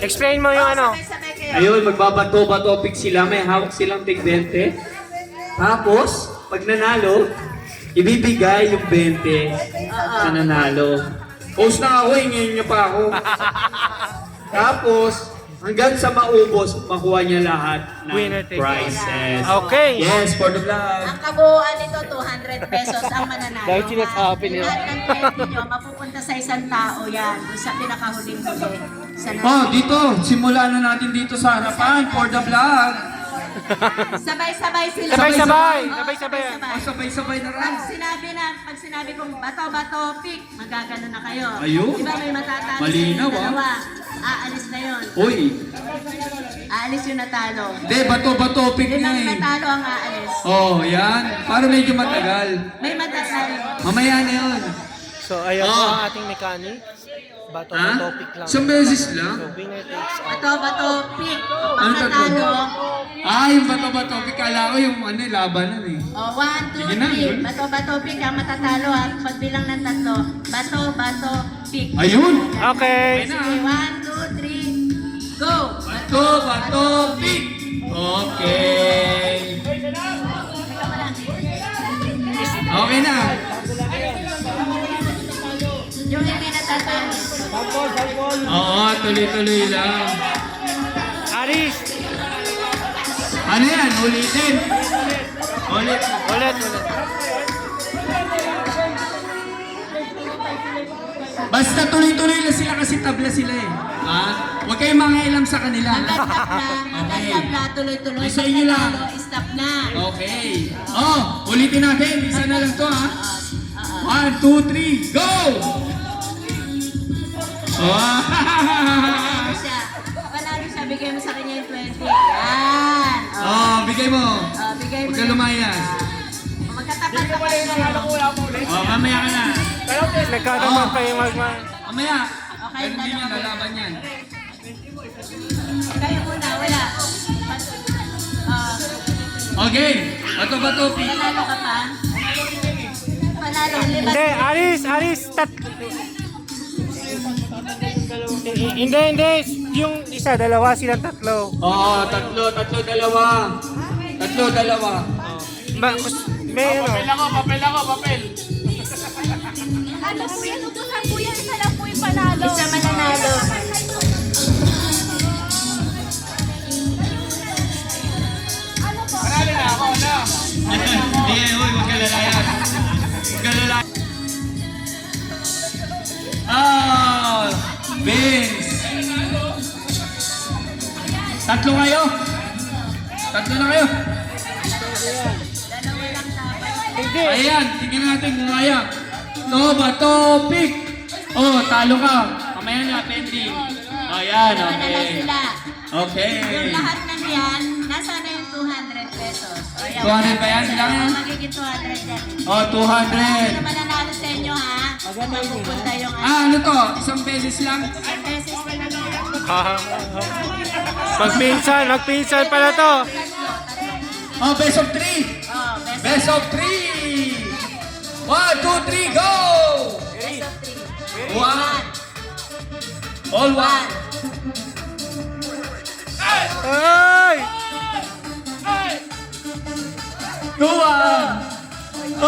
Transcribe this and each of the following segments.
Explain mo yung ano. Sabay-sabay kayo. Ayun, magbabato-bato sila. May hawak silang tig 20. Tapos, pag nanalo, ibibigay yung 20 sa nanalo. Post na ako, hingin niyo pa ako. Tapos, hanggang sa maubos, makuha niya lahat ng Winner take prizes. Okay. Yes, for the vlog. Ang kabuuan nito, 200 pesos ang mananalo. Dahil sinasabi nila. Lahat ng 20 nyo, mapupunta sa isang tao yan. Doon sa pinakahuling-huli. Sa Oh, dito. Simulan na natin dito sa harapan for the vlog. Sabay-sabay sila. Sabay-sabay. Oo, Sabay-sabay. Oh, sabay-sabay na rin. Pag sinabi kong bato-bato, pick, magagano na kayo. Ayun. Di ba may matatalo Malinaw, sa dalawa? Aalis na yun. Uy. Aalis yung natalo. Hindi, bato-bato pick na Limang eh. natalo ang aalis. Oh, yan. Para medyo matagal. May matatalo. Mamaya na yun. So, ayan po Oh. ang ating mechanic. Bato Ha? topic lang. Isang beses lang? So, winner takes all. Bato-bato, pick. Pag Ano natalo, yung bato-bato pick. Kala ko yung ano, labanan eh. 1, 2, Sige na, 3. yun. Bato-bato, pick ang matatalo at pagbilang ng tatlo. Bato-bato, pick. Ayun. Okay. Sige, 1, 2, 3, go! Bato-bato pick. Okay. Okay na. Yung hindi natatalo. Oo, tuloy-tuloy lang. Aris. Ano yan? Ulitin. Ulit. Ulit. Basta tuloy-tuloy lang sila kasi tabla sila eh. Ha? Huwag kayong mangialam sa kanila. Hanggang na, tuloy-tuloy. Ay, sa inyo lang. Pag natalo, stop na. Okay. Oh, ulitin natin. Isa na lang to ha. 1, 2, 3, go! Oh. Panalo siya, bigay mo sa kanya yung 20. Yan. Oh, bigay mo. Bigay mo. Huwag ka lumayas. Magkatapat na kayo. Oh, mamaya ka na. Nagkatapat pa yung magma. Mamaya. Okay, Ganun din yan, lalaban yan. Kayo muna, wala. Okay. Bato-bato pick. Panalo ka pa? Panalo, Hindi, Aris. Hindi. Yung isa, dalawa, silang tatlo. Oo, tatlo, dalawa. Tatlo, dalawa. May ano. Ano po yan? Utusan po yan. Isa lang po yung panalo. Isa mananalo. Ano po? Hindi, uy, huwag ka lalayan. Huwag ka lalayan. Ah, Vince. Tatlo kayo. Tatlo na kayo. Dalawa lang dapat. Hindi. Ayan, tingnan natin kung kaya. Bato, pick. Oh, talo ka. Mamaya na, pending. Ayan, Dalawa na lang okay. sila. Okay. Yung lahat ng yan, nasa na yung 200 pesos. O, yan, 200 ba yan? Ilan yan? Magiging 200 yan. Oh, 200. Ano mananalo sa inyo, ha? Mapupunta yung Ano to? Isang beses lang? isang beses pa lang yan. Magpinsan pala to. Oh, best of 3. Oh, best Best of 3. 1, 2, 3, go! of 3. 1. All 1. Ay! 2, 1. Oh!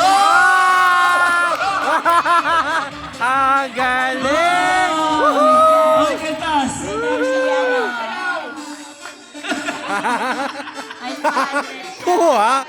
Ang galing! Ay, kantas! Ay, 200. Kuha!